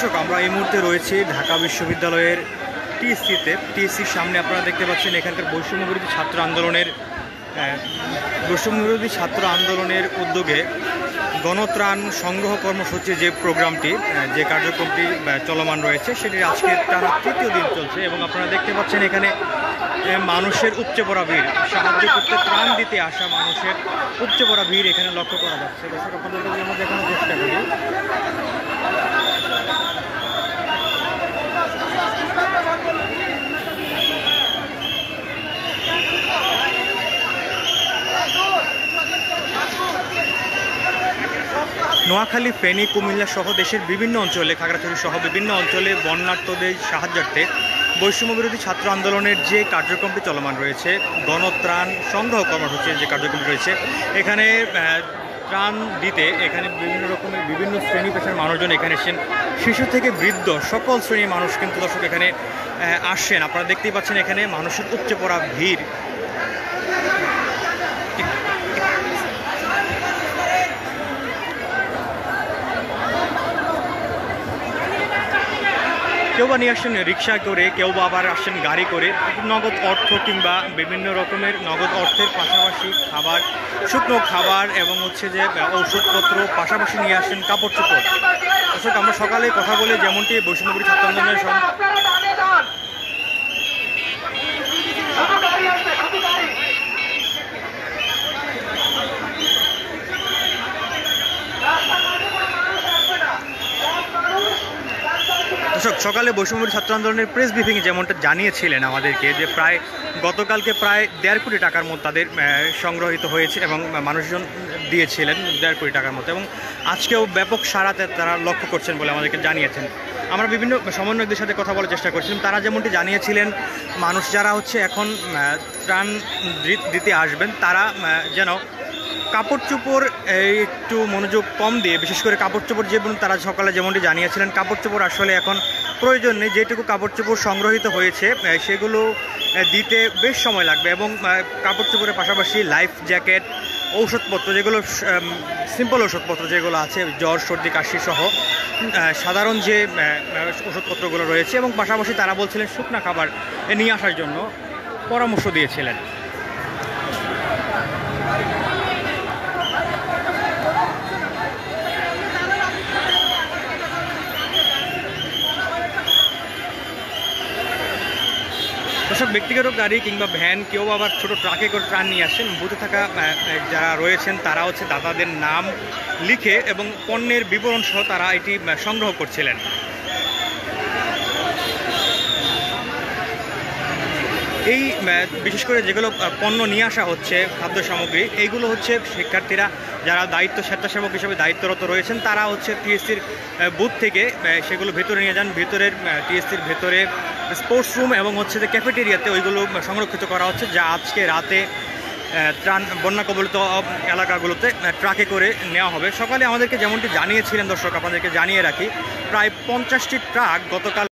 দর্শক, আমরা এই মুহূর্তে রয়েছি ঢাকা বিশ্ববিদ্যালয়ের টিএসসির সামনে। আপনারা দেখতে পাচ্ছেন এখানকার বৈষম্যবিরোধী ছাত্র আন্দোলনের উদ্যোগে গণত্রাণ সংগ্রহ কর্মসূচির যে প্রোগ্রামটি, যে কার্যক্রমটি চলমান রয়েছে, সেটির আজকে টানা তৃতীয় দিন চলছে। এবং আপনারা দেখতে পাচ্ছেন এখানে মানুষের উপচে পড়া ভিড়, সাহায্য করতে ত্রাণ দিতে আসা মানুষের উপচে পড়া ভিড় এখানে লক্ষ্য করা যাচ্ছে। দর্শক, আপনাদেরকে আমরা দেখানোর চেষ্টা করি। নোয়াখালী, ফেনী, কুমিল্লা সহ দেশের বিভিন্ন অঞ্চলে, খাগড়াছড়ি সহ বিভিন্ন অঞ্চলে বন্যার্তদের সাহায্যার্থে বৈষম্যবিরোধী ছাত্র আন্দোলনের যে কার্যক্রমটি চলমান রয়েছে, গণত্রাণ সংগ্রহ কর্মসূচির যে কার্যক্রমটি রয়েছে, এখানে ত্রাণ দিতে এখানে বিভিন্ন শ্রেণী পেশার মানুষজন এখানে এসেছেন। শিশু থেকে বৃদ্ধ সকল শ্রেণীর মানুষ কিন্তু দর্শক এখানে আসছেন। আপনারা দেখতেই পাচ্ছেন এখানে মানুষের উপচে পড়া ভিড়। কেউ বা নিয়ে আসছেন রিক্সা করে, কেউ বা আবার আসছেন গাড়ি করে। নগদ অর্থ কিংবা বিভিন্ন রকমের নগদ অর্থের পাশাপাশি খাবার, শুকনো খাবার এবং যে ঔষধপত্র, পাশাপাশি নিয়ে আসছেন কাপড় চোপড়। অর্থাৎ আমরা সকালে কথা বলে যেমনটি বৈষম্যবিরোধী ছাত্র আন্দোলনের সকালে বৈষম্যবিরোধী ছাত্র আন্দোলনের প্রেস ব্রিফিংয়ে যেমনটা জানিয়েছিলেন আমাদেরকে, যে গতকালকে প্রায় 1.5 কোটি টাকার মতো তাদের সংগ্রহিত হয়েছে এবং মানুষজন দিয়েছিলেন 1.5 কোটি টাকার মতো, এবং আজকেও ব্যাপক সাড়াতে তারা লক্ষ্য করছেন বলে আমাদেরকে জানিয়েছেন। আমরা বিভিন্ন সমন্বয়কদের সাথে কথা বলার চেষ্টা করছিলাম। তারা যেমনটি জানিয়েছিলেন, মানুষ যারা এখন ত্রাণ দিতে আসবেন তারা যেন কাপড় চোপড় একটু মনোযোগ কম দিয়ে, বিশেষ করে কাপড় চোপড় তারা সকালে যেমনটি জানিয়েছিলেন, কাপড় চোপড় আসলে এখন প্রয়োজন নেই। যেটুকু কাপড় চোপড় সংগ্রহিত হয়েছে সেগুলো দিতে বেশ সময় লাগবে, এবং কাপড় চোপড়ের পাশাপাশি লাইফ জ্যাকেট, ঔষধপত্র, যেগুলো সিম্পল ঔষধপত্র যেগুলো আছে, জ্বর, সর্দি, কাশি সহ সাধারণ যে ওষুধপত্রগুলো রয়েছে, এবং পাশাপাশি তারা বলছিলেন শুকনা খাবার নিয়ে আসার জন্য পরামর্শ দিয়েছিলেন। দর্শক, ব্যক্তিগত গাড়ি কিংবা ভ্যান, কেউ আবার ছোট ট্রাকে করে ত্রাণ নিয়ে আসছেন। বুথে থাকা যারা রয়েছেন তারা দাতাদের নাম লিখে এবং পণ্যের বিবরণ সহ তারা এটি সংগ্রহ করছিলেন। এই বিশেষ করে যেগুলো পণ্য নিয়ে আসা হচ্ছে, খাদ্য সামগ্রী, এইগুলো শিক্ষার্থীরা যারা স্বেচ্ছাসেবক হিসেবে দায়িত্বরত রয়েছেন, তারা টিএসসির বুথ থেকে সেগুলো ভেতরে নিয়ে যান। টিএসসির ভেতরে স্পোর্টস রুম এবং যে ক্যাফেটেরিয়াতে ওইগুলো সংরক্ষিত করা হচ্ছে, যা আজকে রাতে বন্যা কবলিত এলাকাগুলোতে ট্রাকে করে নেওয়া হবে। সকালে আমাদেরকে যেমনটি জানিয়েছিলেন, দর্শক আপনাদেরকে জানিয়ে রাখি, প্রায় 50টি ট্রাক গতকাল